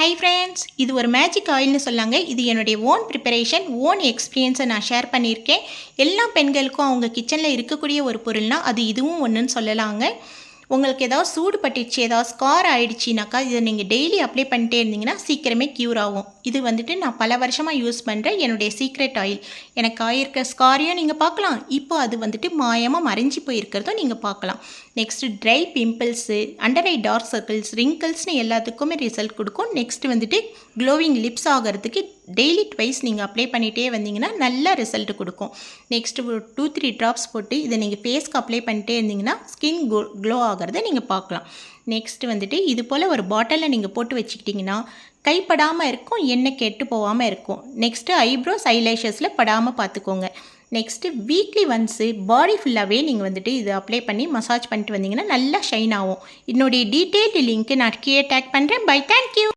Hi friends, இது ஒரு magic ஆயில்னு சொல்லாங்க. இது என்னுடைய ஓன் ப்ரிப்பரேஷன், ஓன் எக்ஸ்பீரியன்ஸை நான் ஷேர் பண்ணியிருக்கேன். எல்லா பெண்களுக்கும் அவங்க கிச்சனில் இருக்கக்கூடிய ஒரு பொருள்னால் அது இதுவும் ஒன்றுன்னு சொல்லலாங்க. உங்களுக்கு ஏதாவது சூடு பட்டுச்சு, ஏதாவது ஸ்கார் ஆகிடுச்சினாக்கா இதை நீங்கள் டெய்லி அப்ளை பண்ணிட்டே இருந்தீங்கன்னா சீக்கிரமே க்யூர் ஆகும். இது வந்துட்டு நான் பல வருஷமாக யூஸ் பண்ணுறேன் என்னுடைய சீக்ரெட் ஆயில். எனக்கு ஆயிருக்க ஸ்காரையும் நீங்கள் பார்க்கலாம், இப்போ அது வந்துட்டு மாயமாக மறைஞ்சி போயிருக்கிறதும் நீங்கள் பார்க்கலாம். Next dry pimples, under eye dark circles, ரிங்கிள்ஸ்னு எல்லாத்துக்குமே ரிசல்ட் கொடுக்கும். நெக்ஸ்ட்டு வந்துட்டு க்ளோவிங் லிப்ஸ் ஆகிறதுக்கு டெய்லி ட்வைஸ் நீங்கள் அப்ளை பண்ணிகிட்டே வந்தீங்கன்னா நல்ல ரிசல்ட் கொடுக்கும். நெக்ஸ்ட்டு ஒரு 2-3 ட்ராப்ஸ் போட்டு இதை நீங்கள் ஃபேஸ்க்கு அப்ளை பண்ணிட்டே இருந்தீங்கன்னா ஸ்கின் க்ளோ ஆகிறத நீங்கள் பார்க்கலாம். நெக்ஸ்ட்டு வந்துட்டு இது போல் ஒரு பாட்டிலில் நீங்கள் போட்டு வச்சுக்கிட்டிங்கன்னா கைப்படாமல் இருக்கும், எண்ணெய் கெட்டு போகாமல் இருக்கும். நெக்ஸ்ட்டு ஐப்ரோஸ் ஐலேஷஸில் படாமல் பார்த்துக்கோங்க. நெக்ஸ்ட்டு வீக்லி ஒன்ஸு பாடி ஃபுல்லாகவே நீங்கள் வந்துட்டு இதை அப்ளை பண்ணி மசாஜ் பண்ணிட்டு வந்தீங்கன்னா நல்லா ஷைன் ஆகும். என்னுடைய டீட்டெயில்டு லிங்க்கு நான் கீழே டேக் பண்ணுறேன். Bye, thank you.